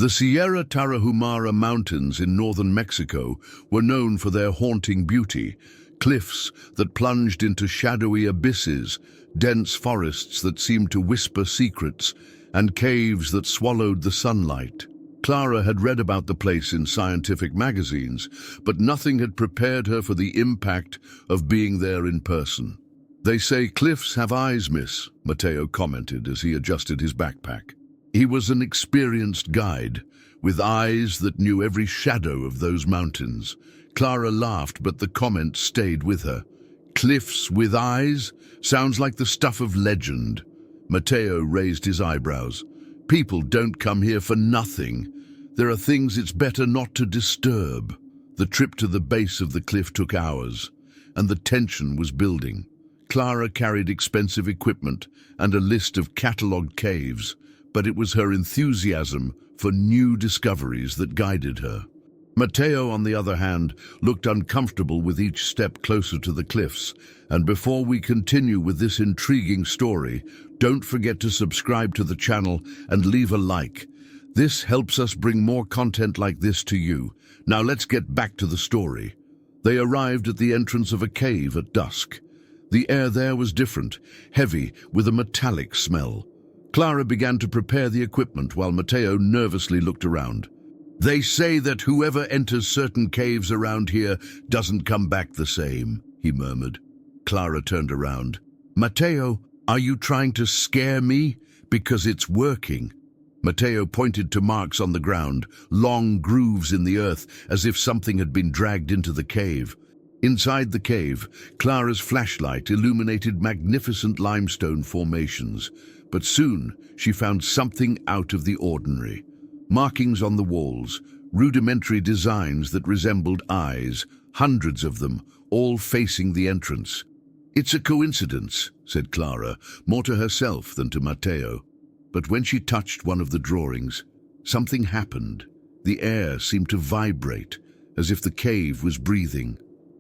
The Sierra Tarahumara Mountains in northern Mexico were known for their haunting beauty, cliffs that plunged into shadowy abysses, dense forests that seemed to whisper secrets, and caves that swallowed the sunlight. Clara had read about the place in scientific magazines, but nothing had prepared her for the impact of being there in person. "They say cliffs have eyes, miss," Mateo commented as he adjusted his backpack. He was an experienced guide, with eyes that knew every shadow of those mountains. Clara laughed, but the comment stayed with her. "Cliffs with eyes? Sounds like the stuff of legend." Mateo raised his eyebrows. "People don't come here for nothing. There are things it's better not to disturb." The trip to the base of the cliff took hours, and the tension was building. Clara carried expensive equipment and a list of catalogued caves, but it was her enthusiasm for new discoveries that guided her. Mateo, on the other hand, looked uncomfortable with each step closer to the cliffs. And before we continue with this intriguing story, don't forget to subscribe to the channel and leave a like. This helps us bring more content like this to you. Now let's get back to the story. They arrived at the entrance of a cave at dusk. The air there was different, heavy, with a metallic smell. Clara began to prepare the equipment while Mateo nervously looked around. "They say that whoever enters certain caves around here doesn't come back the same," he murmured. Clara turned around. "Mateo, are you trying to scare me? Because it's working." Mateo pointed to marks on the ground, long grooves in the earth, as if something had been dragged into the cave. Inside the cave, Clara's flashlight illuminated magnificent limestone formations. But soon she found something out of the ordinary. Markings on the walls, rudimentary designs that resembled eyes, hundreds of them, all facing the entrance. "It's a coincidence," said Clara, more to herself than to Mateo. But when she touched one of the drawings, something happened. The air seemed to vibrate, as if the cave was breathing.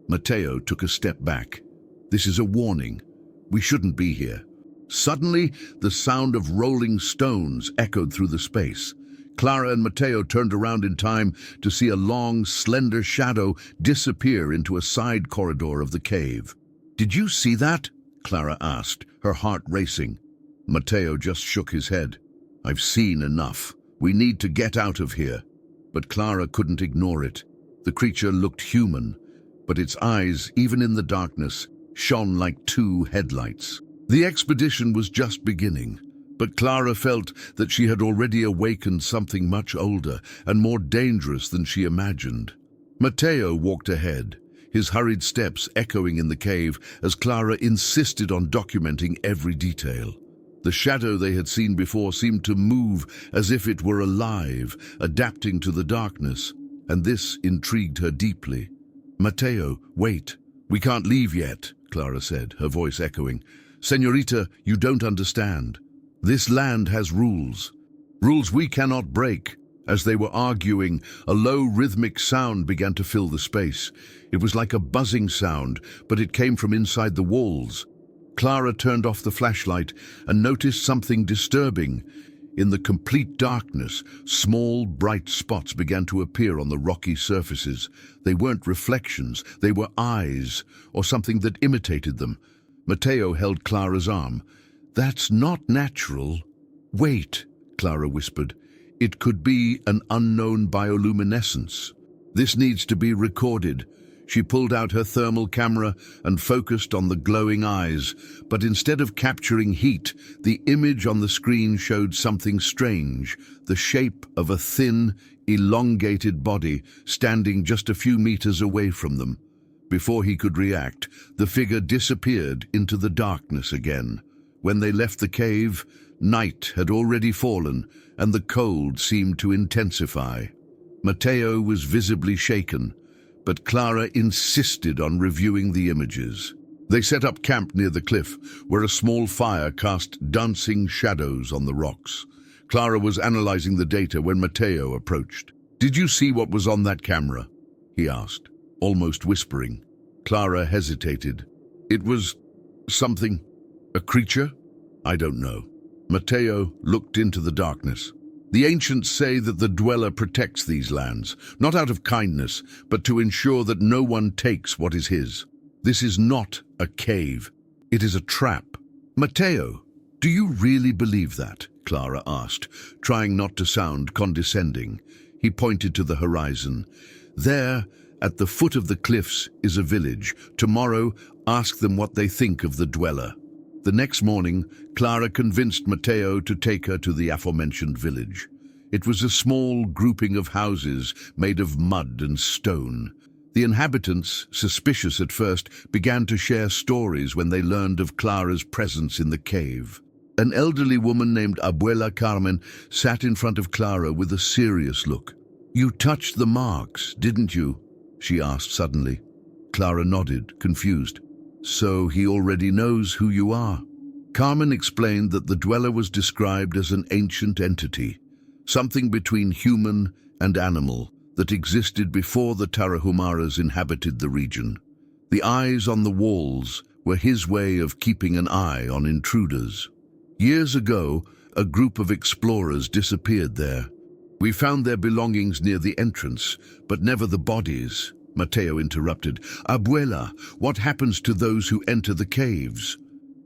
Mateo took a step back. "This is a warning. We shouldn't be here." Suddenly, the sound of rolling stones echoed through the space. Clara and Mateo turned around in time to see a long, slender shadow disappear into a side corridor of the cave. "Did you see that?" Clara asked, her heart racing. Mateo just shook his head. "I've seen enough. We need to get out of here." But Clara couldn't ignore it. The creature looked human, but its eyes, even in the darkness, shone like two headlights. The expedition was just beginning, but Clara felt that she had already awakened something much older and more dangerous than she imagined. Mateo walked ahead, his hurried steps echoing in the cave as Clara insisted on documenting every detail. The shadow they had seen before seemed to move as if it were alive, adapting to the darkness, and this intrigued her deeply. "Mateo, wait. We can't leave yet," Clara said, her voice echoing. "Señorita, you don't understand. This land has rules. Rules we cannot break." As they were arguing, a low rhythmic sound began to fill the space. It was like a buzzing sound, but it came from inside the walls. Clara turned off the flashlight and noticed something disturbing. In the complete darkness, small, bright spots began to appear on the rocky surfaces. They weren't reflections, they were eyes, or something that imitated them. Mateo held Clara's arm. "That's not natural." "Wait," Clara whispered. "It could be an unknown bioluminescence. This needs to be recorded." She pulled out her thermal camera and focused on the glowing eyes, but instead of capturing heat, the image on the screen showed something strange, the shape of a thin, elongated body standing just a few meters away from them. Before he could react, the figure disappeared into the darkness again. When they left the cave, night had already fallen, and the cold seemed to intensify. Mateo was visibly shaken, but Clara insisted on reviewing the images. They set up camp near the cliff, where a small fire cast dancing shadows on the rocks. Clara was analyzing the data when Mateo approached. "Did you see what was on that camera?" he asked, almost whispering. Clara hesitated. "It was something. A creature? I don't know." Mateo looked into the darkness. The ancients say that the dweller protects these lands, not out of kindness, but to ensure that no one takes what is his. This is not a cave. It is a trap. Matteo, do you really believe that? Clara asked, trying not to sound condescending. He pointed to the horizon. There, at the foot of the cliffs, is a village. Tomorrow, ask them what they think of the dweller. The next morning, Clara convinced Matteo to take her to the aforementioned village. It was a small grouping of houses made of mud and stone. The inhabitants, suspicious at first, began to share stories when they learned of Clara's presence in the cave. An elderly woman named Abuela Carmen sat in front of Clara with a serious look. "You touched the marks, didn't you?" she asked suddenly. Clara nodded, confused. "So he already knows who you are." Carmen explained that the dweller was described as an ancient entity, something between human and animal that existed before the Tarahumaras inhabited the region. The eyes on the walls were his way of keeping an eye on intruders. Years ago, a group of explorers disappeared there. "We found their belongings near the entrance, but never the bodies," Matteo interrupted. "Abuela, what happens to those who enter the caves?"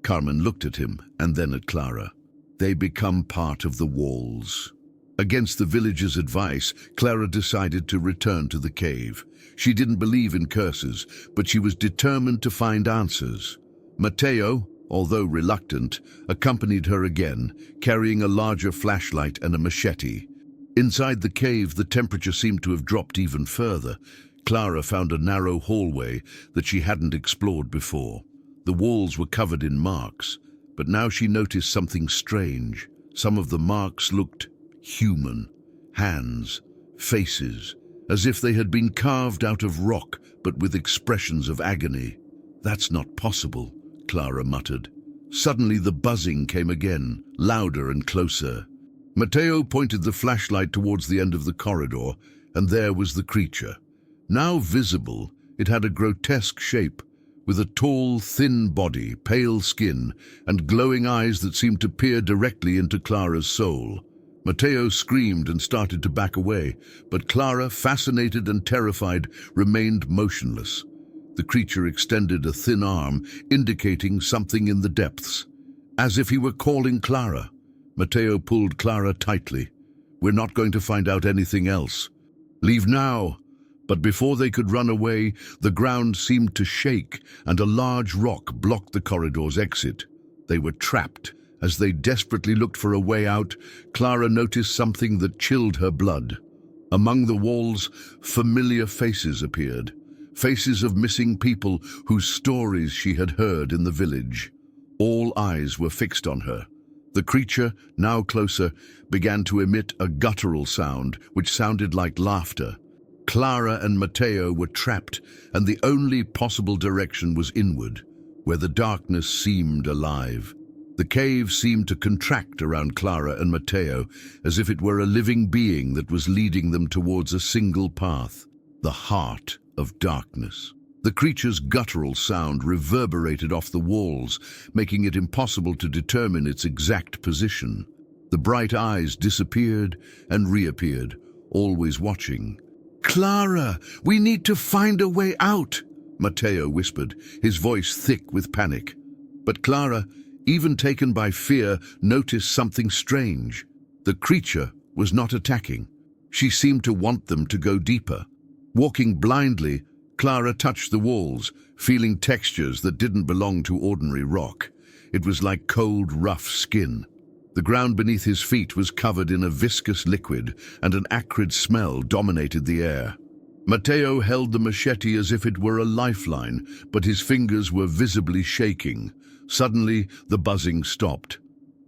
Carmen looked at him and then at Clara. "They become part of the walls." Against the villagers' advice, Clara decided to return to the cave. She didn't believe in curses, but she was determined to find answers. Matteo, although reluctant, accompanied her again, carrying a larger flashlight and a machete. Inside the cave, the temperature seemed to have dropped even further. Clara found a narrow hallway that she hadn't explored before. The walls were covered in marks, but now she noticed something strange. Some of the marks looked human. Hands, faces, as if they had been carved out of rock, but with expressions of agony. "That's not possible," Clara muttered. Suddenly the buzzing came again, louder and closer. Matteo pointed the flashlight towards the end of the corridor, and there was the creature. Now visible, it had a grotesque shape, with a tall, thin body, pale skin, and glowing eyes that seemed to peer directly into Clara's soul. Matteo screamed and started to back away, but Clara, fascinated and terrified, remained motionless. The creature extended a thin arm, indicating something in the depths, as if he were calling Clara. Matteo pulled Clara tightly. "We're not going to find out anything else. Leave now." But before they could run away, the ground seemed to shake, and a large rock blocked the corridor's exit. They were trapped. As they desperately looked for a way out, Clara noticed something that chilled her blood. Among the walls, familiar faces appeared. Faces of missing people whose stories she had heard in the village. All eyes were fixed on her. The creature, now closer, began to emit a guttural sound, which sounded like laughter. Clara and Matteo were trapped, and the only possible direction was inward, where the darkness seemed alive. The cave seemed to contract around Clara and Matteo, as if it were a living being that was leading them towards a single path, the heart of darkness. The creature's guttural sound reverberated off the walls, making it impossible to determine its exact position. The bright eyes disappeared and reappeared, always watching. "Clara, we need to find a way out," Matteo whispered, his voice thick with panic. But Clara, even taken by fear, noticed something strange. The creature was not attacking. She seemed to want them to go deeper. Walking blindly, Clara touched the walls, feeling textures that didn't belong to ordinary rock. It was like cold, rough skin. The ground beneath his feet was covered in a viscous liquid, and an acrid smell dominated the air. Matteo held the machete as if it were a lifeline, but his fingers were visibly shaking. Suddenly, the buzzing stopped.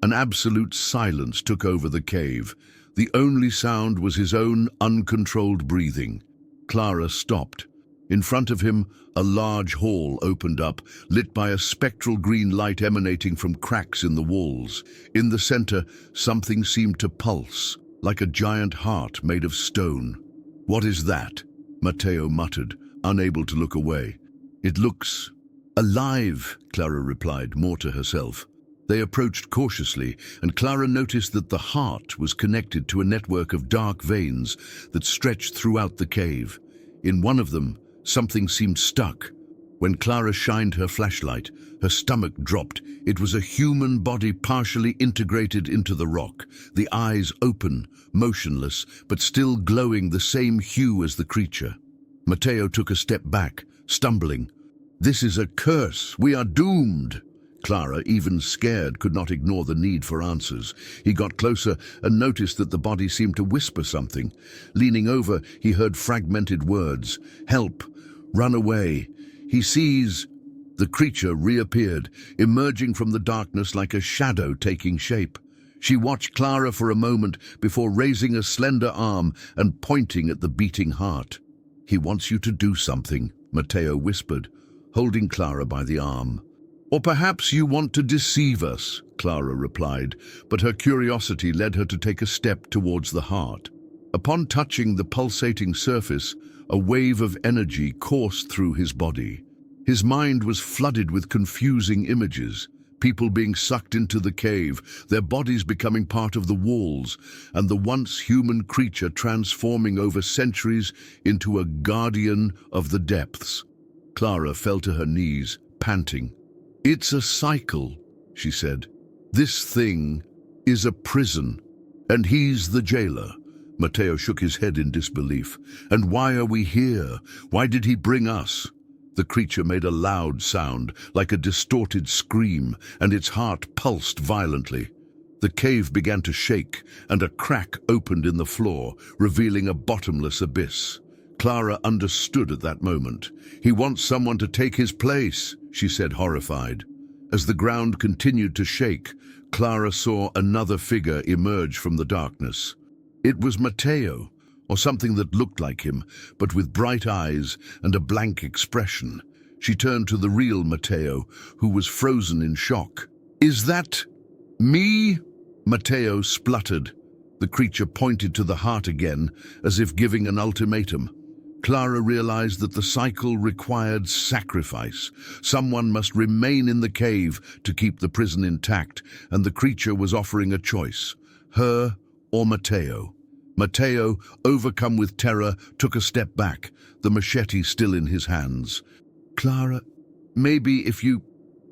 An absolute silence took over the cave. The only sound was his own uncontrolled breathing. Clara stopped. In front of him, a large hall opened up, lit by a spectral green light emanating from cracks in the walls. In the center, something seemed to pulse, like a giant heart made of stone. "What is that?" Matteo muttered, unable to look away. "It looks alive," Clara replied, more to herself. They approached cautiously, and Clara noticed that the heart was connected to a network of dark veins that stretched throughout the cave. In one of them, something seemed stuck. When Clara shined her flashlight, her stomach dropped. It was a human body partially integrated into the rock, the eyes open, motionless, but still glowing the same hue as the creature. Matteo took a step back, stumbling. "This is a curse. We are doomed." Clara, even scared, could not ignore the need for answers. He got closer and noticed that the body seemed to whisper something. Leaning over, he heard fragmented words. "Help! Run away! He sees..." The creature reappeared, emerging from the darkness like a shadow taking shape. She watched Clara for a moment before raising a slender arm and pointing at the beating heart. "He wants you to do something," Matteo whispered, holding Clara by the arm. "Or perhaps you want to deceive us," Clara replied, but her curiosity led her to take a step towards the heart. Upon touching the pulsating surface, a wave of energy coursed through his body. His mind was flooded with confusing images, people being sucked into the cave, their bodies becoming part of the walls, and the once human creature transforming over centuries into a guardian of the depths. Clara fell to her knees, panting. "It's a cycle," she said. "This thing is a prison, and he's the jailer." Matteo shook his head in disbelief. "And why are we here? Why did he bring us?" The creature made a loud sound, like a distorted scream, and its heart pulsed violently. The cave began to shake, and a crack opened in the floor, revealing a bottomless abyss. Clara understood at that moment. "He wants someone to take his place," she said, horrified. As the ground continued to shake, Clara saw another figure emerge from the darkness. It was Matteo, or something that looked like him, but with bright eyes and a blank expression. She turned to the real Matteo, who was frozen in shock. "Is that me?" Matteo spluttered. The creature pointed to the heart again, as if giving an ultimatum. Clara realized that the cycle required sacrifice. Someone must remain in the cave to keep the prison intact, and the creature was offering a choice, her or Matteo. Matteo, overcome with terror, took a step back, the machete still in his hands. "Clara, maybe if you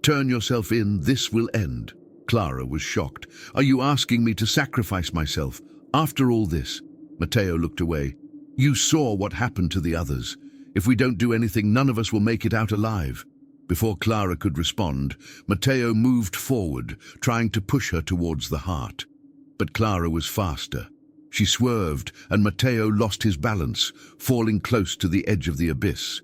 turn yourself in, this will end." Clara was shocked. "Are you asking me to sacrifice myself? After all this?" Matteo looked away. "You saw what happened to the others. If we don't do anything, none of us will make it out alive." Before Clara could respond, Matteo moved forward, trying to push her towards the heart. But Clara was faster. She swerved, and Matteo lost his balance, falling close to the edge of the abyss.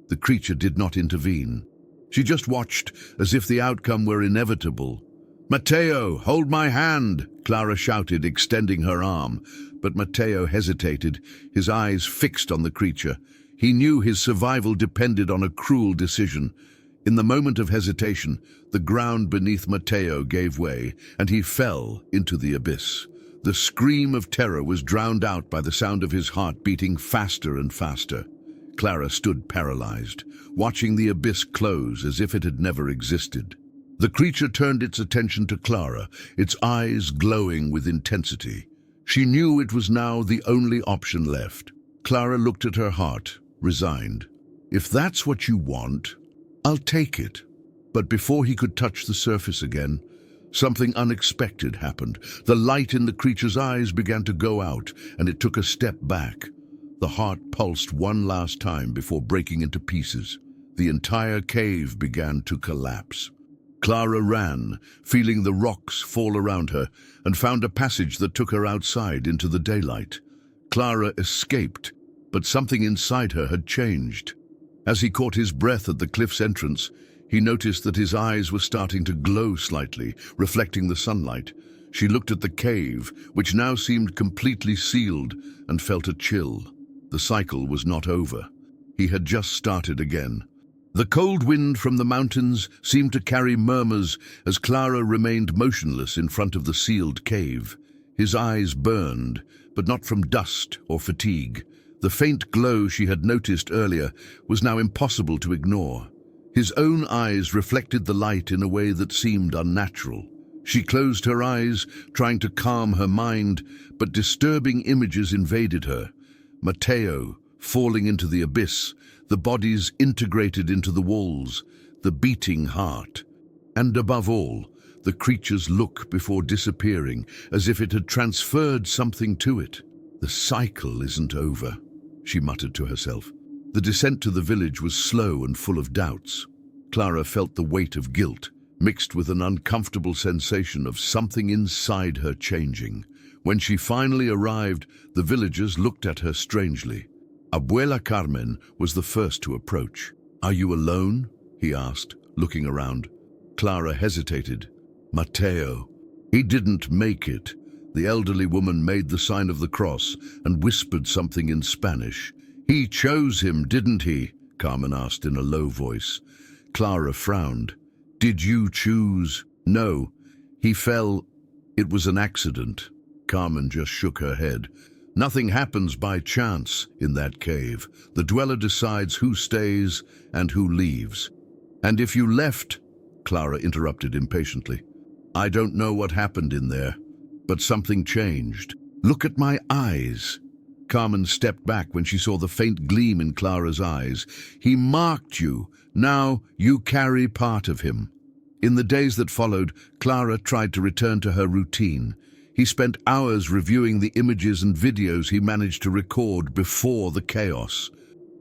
The creature did not intervene. She just watched, as if the outcome were inevitable. "Matteo, hold my hand!" Clara shouted, extending her arm. But Matteo hesitated, his eyes fixed on the creature. He knew his survival depended on a cruel decision. In the moment of hesitation, the ground beneath Matteo gave way, and he fell into the abyss. The scream of terror was drowned out by the sound of his heart beating faster and faster. Clara stood paralyzed, watching the abyss close as if it had never existed. The creature turned its attention to Clara, its eyes glowing with intensity. She knew it was now the only option left. Clara looked at her heart, resigned. "If that's what you want, I'll take it." But before he could touch the surface again, something unexpected happened. The light in the creature's eyes began to go out, and it took a step back. The heart pulsed one last time before breaking into pieces. The entire cave began to collapse. Clara ran, feeling the rocks fall around her, and found a passage that took her outside into the daylight. Clara escaped, but something inside her had changed. As he caught his breath at the cliff's entrance, he noticed that his eyes were starting to glow slightly, reflecting the sunlight. She looked at the cave, which now seemed completely sealed, and felt a chill. The cycle was not over. He had just started again. The cold wind from the mountains seemed to carry murmurs as Clara remained motionless in front of the sealed cave. His eyes burned, but not from dust or fatigue. The faint glow she had noticed earlier was now impossible to ignore. His own eyes reflected the light in a way that seemed unnatural. She closed her eyes, trying to calm her mind, but disturbing images invaded her. Matteo, falling into the abyss, the bodies integrated into the walls, the beating heart. And above all, the creature's look before disappearing, as if it had transferred something to it. The cycle isn't over, she muttered to herself. The descent to the village was slow and full of doubts. Clara felt the weight of guilt, mixed with an uncomfortable sensation of something inside her changing. When she finally arrived, the villagers looked at her strangely. Abuela Carmen was the first to approach. "Are you alone?" he asked, looking around. Clara hesitated. "Matteo. He didn't make it." The elderly woman made the sign of the cross and whispered something in Spanish. "He chose him, didn't he?" Carmen asked in a low voice. Clara frowned. "Did you choose?" "No. He fell. It was an accident." Carmen just shook her head. "Nothing happens by chance in that cave. The dweller decides who stays and who leaves." "And if you left?" Clara interrupted impatiently. "I don't know what happened in there, but something changed. Look at my eyes." Carmen stepped back when she saw the faint gleam in Clara's eyes. "He marked you. Now you carry part of him." In the days that followed, Clara tried to return to her routine. He spent hours reviewing the images and videos he managed to record before the chaos.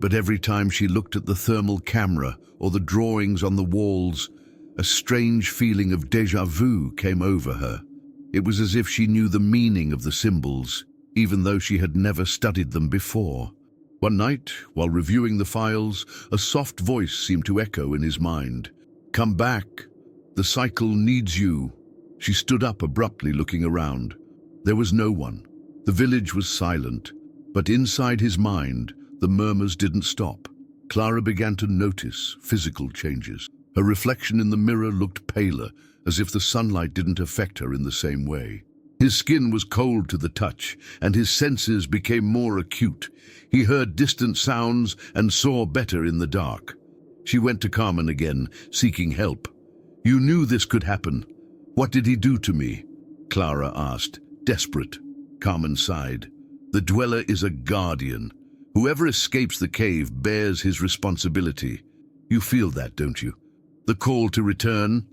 But every time she looked at the thermal camera or the drawings on the walls, a strange feeling of déjà vu came over her. It was as if she knew the meaning of the symbols, even though she had never studied them before. One night, while reviewing the files, a soft voice seemed to echo in his mind. "Come back. The cycle needs you." She stood up abruptly, looking around. There was no one. The village was silent, but inside his mind, the murmurs didn't stop. Clara began to notice physical changes. Her reflection in the mirror looked paler, as if the sunlight didn't affect her in the same way. His skin was cold to the touch, and his senses became more acute. He heard distant sounds and saw better in the dark. She went to Carmen again, seeking help. "You knew this could happen. What did he do to me?" Clara asked, desperate. Carmen sighed. "The dweller is a guardian. Whoever escapes the cave bears his responsibility. You feel that, don't you? The call to return?"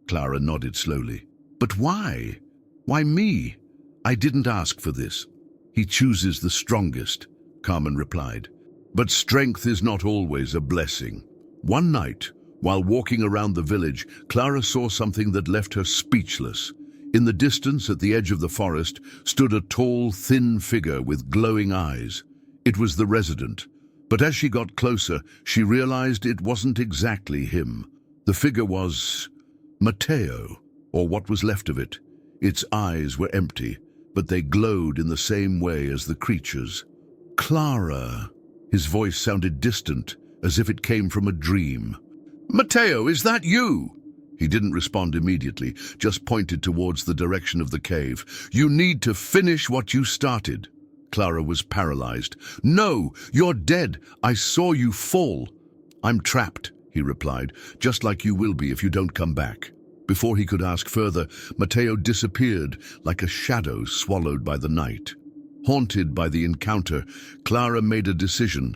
Clara nodded slowly. "But why? Why me? I didn't ask for this." "He chooses the strongest," Carmen replied. "But strength is not always a blessing." One night, while walking around the village, Clara saw something that left her speechless. In the distance, at the edge of the forest, stood a tall, thin figure with glowing eyes. It was the resident. But as she got closer, she realized it wasn't exactly him. The figure was Matteo, or what was left of it. Its eyes were empty, but they glowed in the same way as the creature's. "Clara." His voice sounded distant, as if it came from a dream. "Matteo, is that you?" He didn't respond immediately, just pointed towards the direction of the cave. "You need to finish what you started." Clara was paralyzed. "No, you're dead. I saw you fall." "I'm trapped," he replied, "just like you will be if you don't come back." Before he could ask further, Matteo disappeared like a shadow swallowed by the night. Haunted by the encounter, Clara made a decision.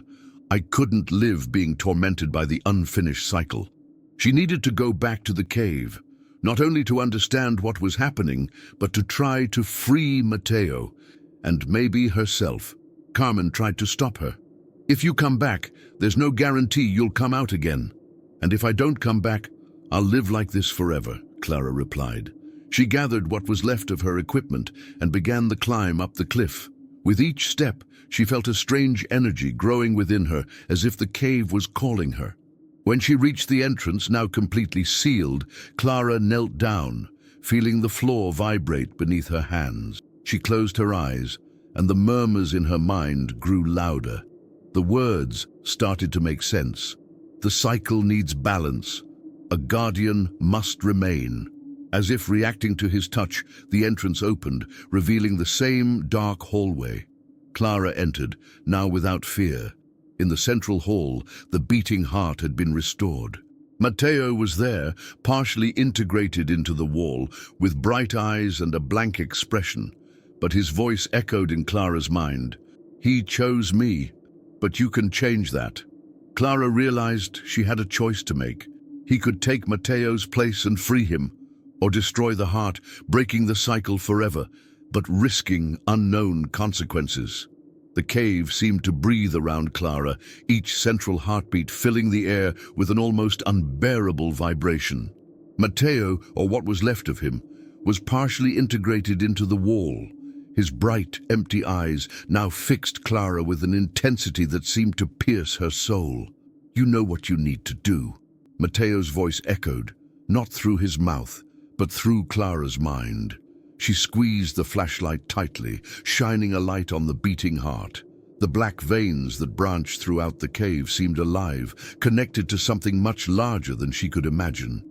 I couldn't live being tormented by the unfinished cycle. She needed to go back to the cave, not only to understand what was happening, but to try to free Matteo, and maybe herself. Carmen tried to stop her. "If you come back, there's no guarantee you'll come out again. And if I don't come back, I'll live like this forever," Clara replied. She gathered what was left of her equipment and began the climb up the cliff. With each step, she felt a strange energy growing within her, as if the cave was calling her. When she reached the entrance, now completely sealed, Clara knelt down, feeling the floor vibrate beneath her hands. She closed her eyes, and the murmurs in her mind grew louder. The words started to make sense. The cycle needs balance. A guardian must remain. As if reacting to his touch, the entrance opened, revealing the same dark hallway. Clara entered, now without fear. In the central hall, the beating heart had been restored. Matteo was there, partially integrated into the wall, with bright eyes and a blank expression, but his voice echoed in Clara's mind. He chose me, but you can change that. Clara realized she had a choice to make. He could take Matteo's place and free him, or destroy the heart, breaking the cycle forever, but risking unknown consequences. The cave seemed to breathe around Clara, each central heartbeat filling the air with an almost unbearable vibration. Matteo, or what was left of him, was partially integrated into the wall. His bright, empty eyes now fixed Clara with an intensity that seemed to pierce her soul. "You know what you need to do," Matteo's voice echoed, not through his mouth, but through Clara's mind. She squeezed the flashlight tightly, shining a light on the beating heart. The black veins that branched throughout the cave seemed alive, connected to something much larger than she could imagine.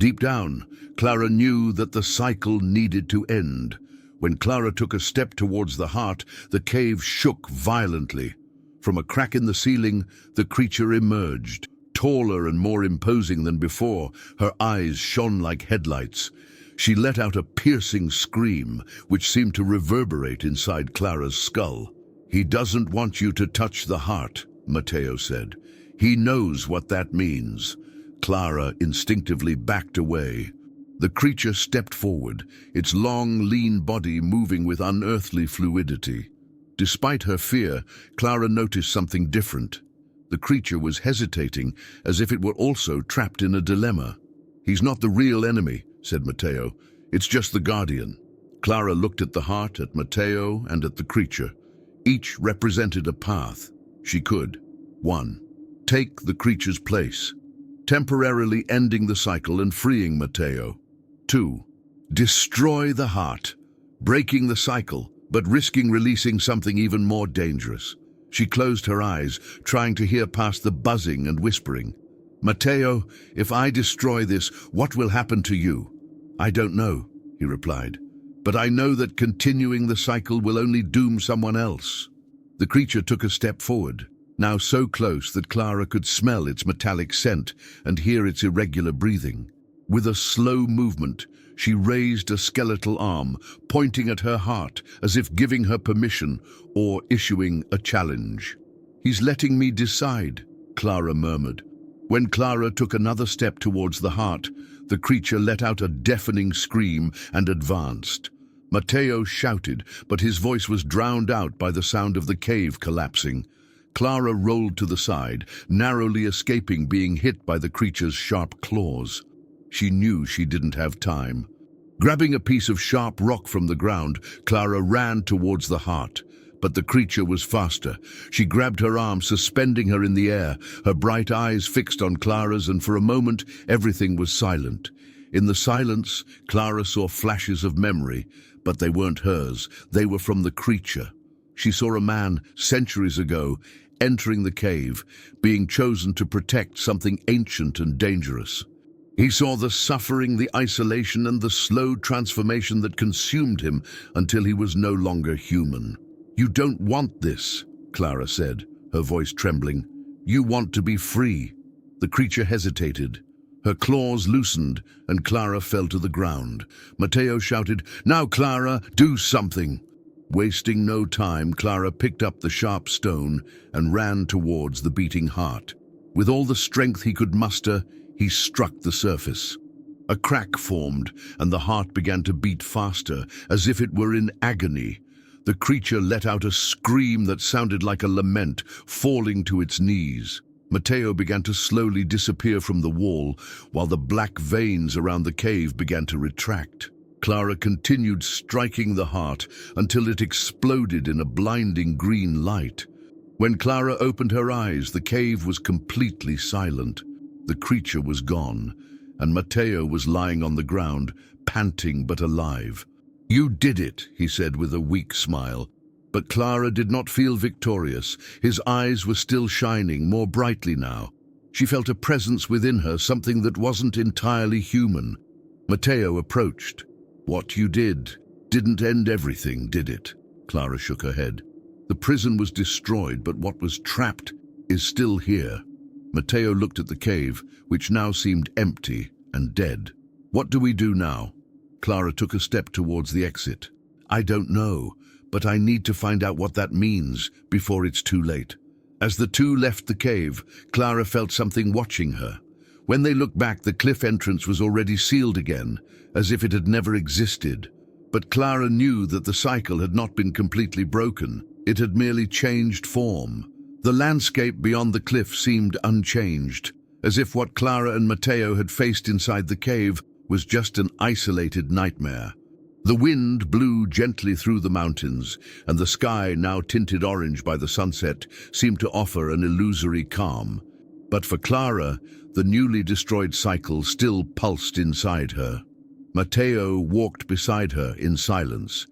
Deep down, Clara knew that the cycle needed to end. When Clara took a step towards the heart, the cave shook violently. From a crack in the ceiling, the creature emerged. Taller and more imposing than before, her eyes shone like headlights. She let out a piercing scream, which seemed to reverberate inside Clara's skull. "He doesn't want you to touch the heart," Matteo said. "He knows what that means." Clara instinctively backed away. The creature stepped forward, its long, lean body moving with unearthly fluidity. Despite her fear, Clara noticed something different. The creature was hesitating, as if it were also trapped in a dilemma. "He's not the real enemy," said Matteo. "It's just the guardian." Clara looked at the heart, at Matteo, and at the creature. Each represented a path. She could. 1. Take the creature's place, temporarily ending the cycle and freeing Matteo. 2. Destroy the heart, breaking the cycle, but risking releasing something even more dangerous. She closed her eyes, trying to hear past the buzzing and whispering. "Matteo, if I destroy this, what will happen to you?" "I don't know," he replied. "But I know that continuing the cycle will only doom someone else." The creature took a step forward, now so close that Clara could smell its metallic scent and hear its irregular breathing. With a slow movement, she raised a skeletal arm, pointing at her heart as if giving her permission or issuing a challenge. "He's letting me decide," Clara murmured. When Clara took another step towards the heart, the creature let out a deafening scream and advanced. Matteo shouted, but his voice was drowned out by the sound of the cave collapsing. Clara rolled to the side, narrowly escaping being hit by the creature's sharp claws. She knew she didn't have time. Grabbing a piece of sharp rock from the ground, Clara ran towards the heart. But the creature was faster. She grabbed her arm, suspending her in the air, her bright eyes fixed on Clara's, and for a moment everything was silent. In the silence, Clara saw flashes of memory, but they weren't hers. They were from the creature. She saw a man, centuries ago, entering the cave, being chosen to protect something ancient and dangerous. He saw the suffering, the isolation, and the slow transformation that consumed him until he was no longer human. "You don't want this," Clara said, her voice trembling. "You want to be free." The creature hesitated. Her claws loosened, and Clara fell to the ground. Matteo shouted, "Now, Clara, do something!" Wasting no time, Clara picked up the sharp stone and ran towards the beating heart. With all the strength he could muster, he struck the surface. A crack formed, and the heart began to beat faster, as if it were in agony. The creature let out a scream that sounded like a lament, falling to its knees. Matteo began to slowly disappear from the wall, while the black veins around the cave began to retract. Clara continued striking the heart until it exploded in a blinding green light. When Clara opened her eyes, the cave was completely silent. The creature was gone, and Matteo was lying on the ground, panting but alive. "You did it," he said with a weak smile. But Clara did not feel victorious. His eyes were still shining, more brightly now. She felt a presence within her, something that wasn't entirely human. Matteo approached. "What you did didn't end everything, did it?" Clara shook her head. "The prison was destroyed, but what was trapped is still here." Matteo looked at the cave, which now seemed empty and dead. "What do we do now?" Clara took a step towards the exit. "I don't know, but I need to find out what that means before it's too late." As the two left the cave, Clara felt something watching her. When they looked back, the cliff entrance was already sealed again, as if it had never existed. But Clara knew that the cycle had not been completely broken. It had merely changed form. The landscape beyond the cliff seemed unchanged, as if what Clara and Matteo had faced inside the cave was just an isolated nightmare. The wind blew gently through the mountains, and the sky, now tinted orange by the sunset, seemed to offer an illusory calm. But for Clara, the newly destroyed cycle still pulsed inside her. Matteo walked beside her in silence.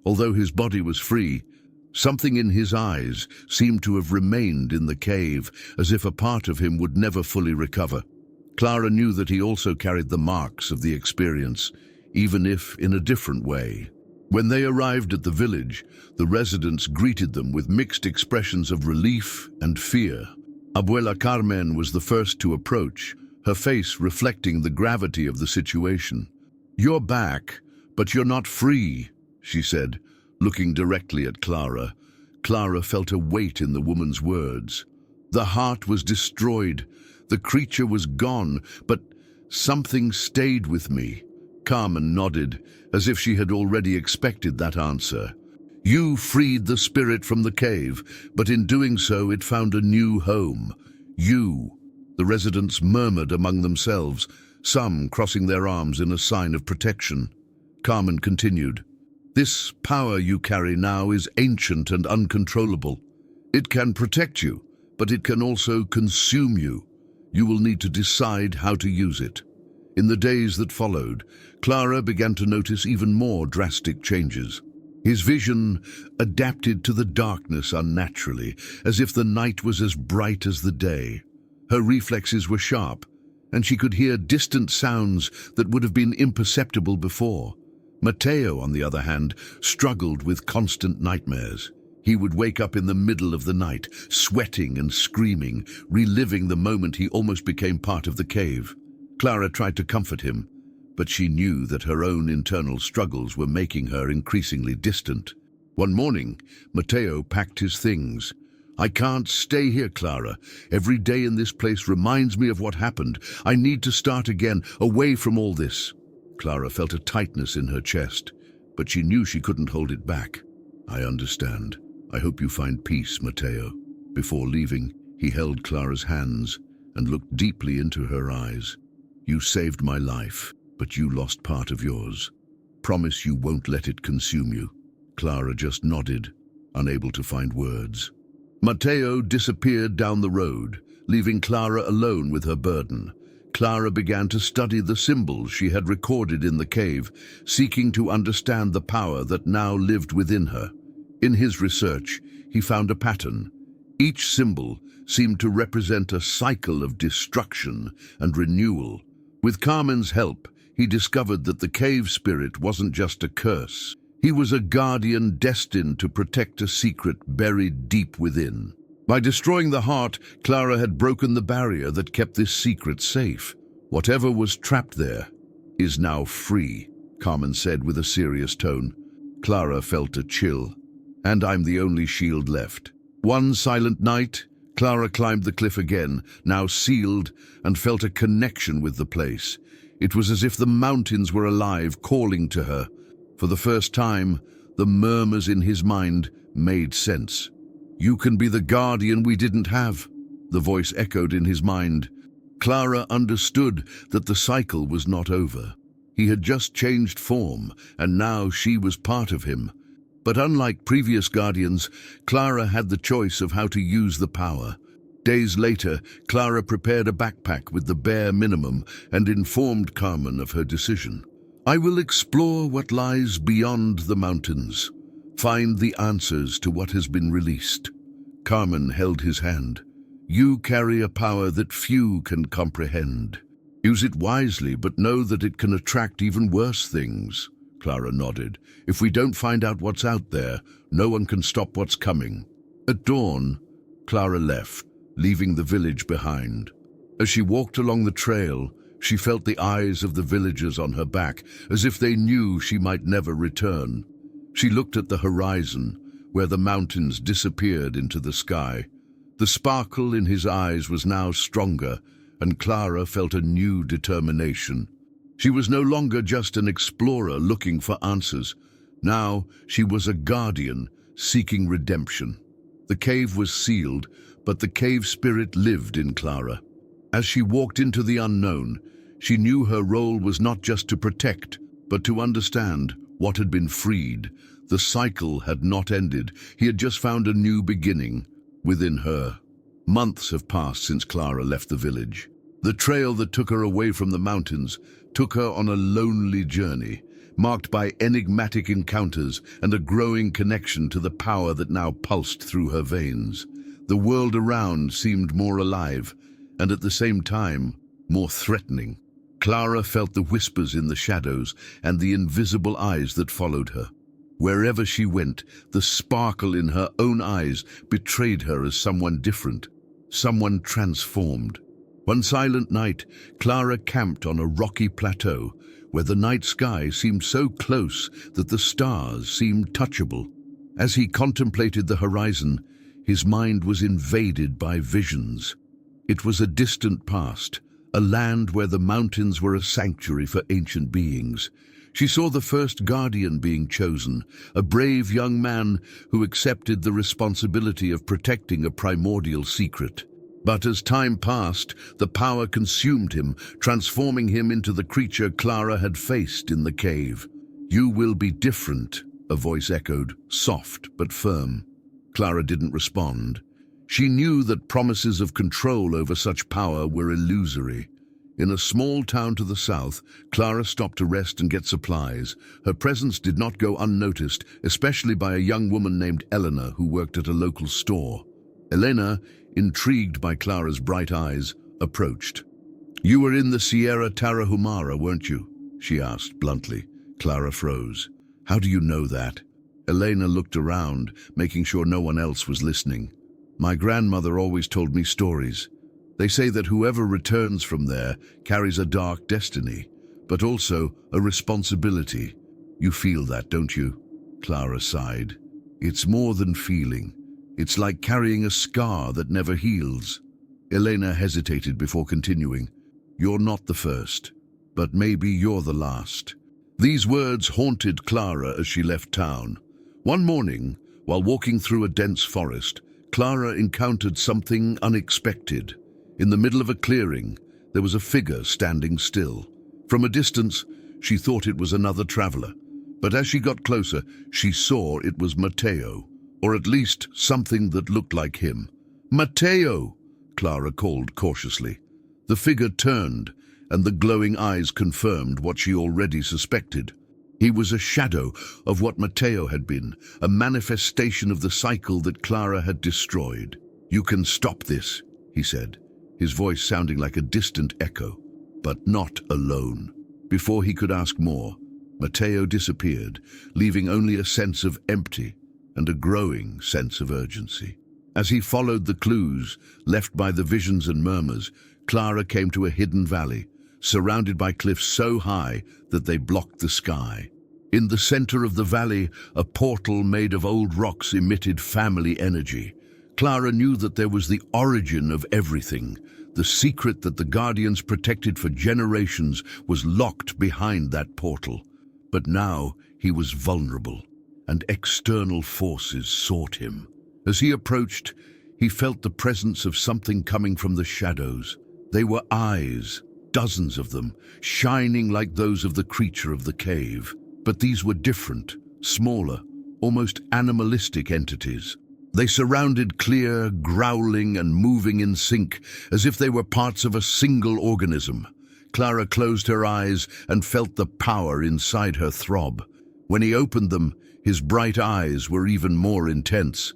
Although his body was free, something in his eyes seemed to have remained in the cave, as if a part of him would never fully recover. Clara knew that he also carried the marks of the experience, even if in a different way. When they arrived at the village, the residents greeted them with mixed expressions of relief and fear. Abuela Carmen was the first to approach, her face reflecting the gravity of the situation. "You're back, but you're not free," she said, looking directly at Clara. Clara felt a weight in the woman's words. The heart was destroyed, the creature was gone, but something stayed with me. Carmen nodded, as if she had already expected that answer. "You freed the spirit from the cave, but in doing so it found a new home. You." The residents murmured among themselves, some crossing their arms in a sign of protection. Carmen continued, "This power you carry now is ancient and uncontrollable. It can protect you, but it can also consume you. You will need to decide how to use it." In the days that followed, Clara began to notice even more drastic changes. His vision adapted to the darkness unnaturally, as if the night was as bright as the day. Her reflexes were sharp, and she could hear distant sounds that would have been imperceptible before. Matteo, on the other hand, struggled with constant nightmares. He would wake up in the middle of the night, sweating and screaming, reliving the moment he almost became part of the cave. Clara tried to comfort him, but she knew that her own internal struggles were making her increasingly distant. One morning, Matteo packed his things. "I can't stay here, Clara. Every day in this place reminds me of what happened. I need to start again, away from all this." Clara felt a tightness in her chest, but she knew she couldn't hold it back. "I understand. I hope you find peace, Matteo." Before leaving, he held Clara's hands and looked deeply into her eyes. "You saved my life, but you lost part of yours. Promise you won't let it consume you." Clara just nodded, unable to find words. Matteo disappeared down the road, leaving Clara alone with her burden. Clara began to study the symbols she had recorded in the cave, seeking to understand the power that now lived within her. In his research, he found a pattern. Each symbol seemed to represent a cycle of destruction and renewal. With Carmen's help, he discovered that the cave spirit wasn't just a curse. He was a guardian destined to protect a secret buried deep within. By destroying the heart, Clara had broken the barrier that kept this secret safe. "Whatever was trapped there is now free," Carmen said with a serious tone. Clara felt a chill. "And I'm the only shield left." One silent night, Clara climbed the cliff again, now sealed, and felt a connection with the place. It was as if the mountains were alive, calling to her. For the first time, the murmurs in his mind made sense. "You can be the guardian we didn't have," the voice echoed in his mind. Clara understood that the cycle was not over. He had just changed form, and now she was part of him. But unlike previous guardians, Clara had the choice of how to use the power. Days later, Clara prepared a backpack with the bare minimum and informed Carmen of her decision. "I will explore what lies beyond the mountains, find the answers to what has been released." Carmen held his hand. "You carry a power that few can comprehend. Use it wisely, but know that it can attract even worse things." Clara nodded. "If we don't find out what's out there, no one can stop what's coming." At dawn, Clara left, leaving the village behind. As she walked along the trail, she felt the eyes of the villagers on her back, as if they knew she might never return. She looked at the horizon, where the mountains disappeared into the sky. The sparkle in his eyes was now stronger, and Clara felt a new determination. She was no longer just an explorer looking for answers. Now she was a guardian seeking redemption. The cave was sealed, but the cave spirit lived in Clara. As she walked into the unknown, she knew her role was not just to protect, but to understand what had been freed. The cycle had not ended. He had just found a new beginning within her. Months have passed since Clara left the village. The trail that took her away from the mountains took her on a lonely journey, marked by enigmatic encounters and a growing connection to the power that now pulsed through her veins. The world around seemed more alive, and at the same time, more threatening. Clara felt the whispers in the shadows and the invisible eyes that followed her. Wherever she went, the sparkle in her own eyes betrayed her as someone different, someone transformed. One silent night, Clara camped on a rocky plateau where the night sky seemed so close that the stars seemed touchable. As he contemplated the horizon, his mind was invaded by visions. It was a distant past, a land where the mountains were a sanctuary for ancient beings. She saw the first guardian being chosen, a brave young man who accepted the responsibility of protecting a primordial secret. But as time passed, the power consumed him, transforming him into the creature Clara had faced in the cave. "You will be different," a voice echoed, soft but firm. Clara didn't respond. She knew that promises of control over such power were illusory. In a small town to the south, Clara stopped to rest and get supplies. Her presence did not go unnoticed, especially by a young woman named Elena who worked at a local store. Elena, intrigued by Clara's bright eyes, approached. "You were in the Sierra Tarahumara, weren't you?" she asked bluntly. Clara froze. "How do you know that?" Elena looked around, making sure no one else was listening. "My grandmother always told me stories. They say that whoever returns from there carries a dark destiny, but also a responsibility. You feel that, don't you?" Clara sighed. "It's more than feeling. It's like carrying a scar that never heals." Elena hesitated before continuing. "You're not the first, but maybe you're the last." These words haunted Clara as she left town. One morning, while walking through a dense forest, Clara encountered something unexpected. In the middle of a clearing, there was a figure standing still. From a distance, she thought it was another traveler, but as she got closer, she saw it was Matteo, or at least something that looked like him. "Matteo!" Clara called cautiously. The figure turned, and the glowing eyes confirmed what she already suspected. He was a shadow of what Matteo had been, a manifestation of the cycle that Clara had destroyed. "You can stop this," he said, his voice sounding like a distant echo, "but not alone." Before he could ask more, Matteo disappeared, leaving only a sense of empty and a growing sense of urgency. As he followed the clues left by the visions and murmurs, Clara came to a hidden valley, surrounded by cliffs so high that they blocked the sky. In the center of the valley, a portal made of old rocks emitted family energy. Clara knew that there was the origin of everything. The secret that the Guardians protected for generations was locked behind that portal. But now he was vulnerable, and external forces sought him. As he approached, he felt the presence of something coming from the shadows. They were eyes, dozens of them, shining like those of the creature of the cave. But these were different, smaller, almost animalistic entities. They surrounded Clara, growling and moving in sync, as if they were parts of a single organism. Clara closed her eyes and felt the power inside her throb. When he opened them, his bright eyes were even more intense.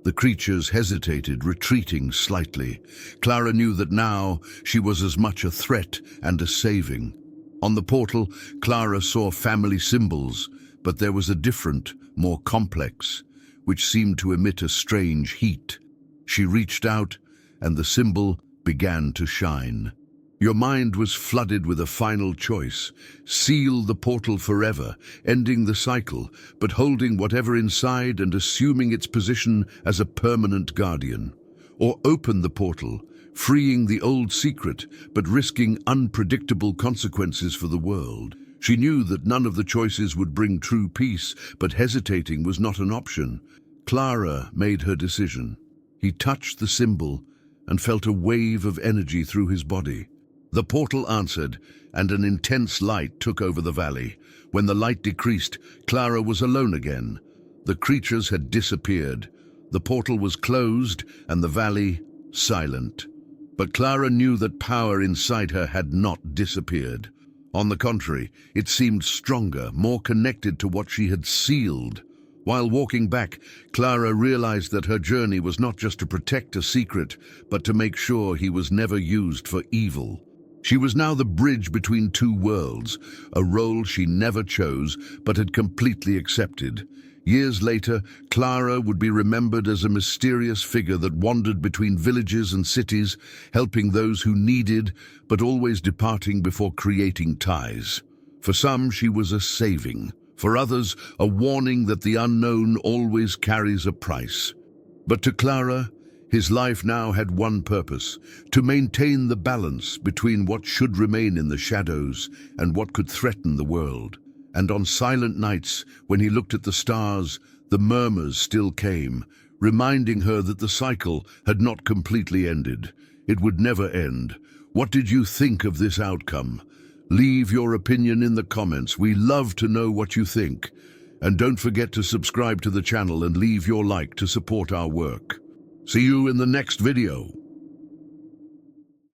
The creatures hesitated, retreating slightly. Clara knew that now she was as much a threat and a saving. On the portal, Clara saw family symbols, but there was a different, more complex, which seemed to emit a strange heat. She reached out, and the symbol began to shine. Your mind was flooded with a final choice: seal the portal forever, ending the cycle, but holding whatever inside and assuming its position as a permanent guardian. Or open the portal, freeing the old secret, but risking unpredictable consequences for the world. She knew that none of the choices would bring true peace, but hesitating was not an option. Clara made her decision. He touched the symbol and felt a wave of energy through his body. The portal answered, and an intense light took over the valley. When the light decreased, Clara was alone again. The creatures had disappeared. The portal was closed, and the valley silent. But Clara knew that power inside her had not disappeared. On the contrary, it seemed stronger, more connected to what she had sealed. While walking back, Clara realized that her journey was not just to protect a secret, but to make sure he was never used for evil. She was now the bridge between two worlds, a role she never chose but had completely accepted. Years later, Clara would be remembered as a mysterious figure that wandered between villages and cities, helping those who needed, but always departing before creating ties. For some, she was a saving. For others, a warning that the unknown always carries a price. But to Clara, his life now had one purpose: to maintain the balance between what should remain in the shadows and what could threaten the world. And on silent nights, when he looked at the stars, the murmurs still came, reminding her that the cycle had not completely ended. It would never end. What did you think of this outcome? Leave your opinion in the comments. We love to know what you think. And don't forget to subscribe to the channel and leave your like to support our work. See you in the next video.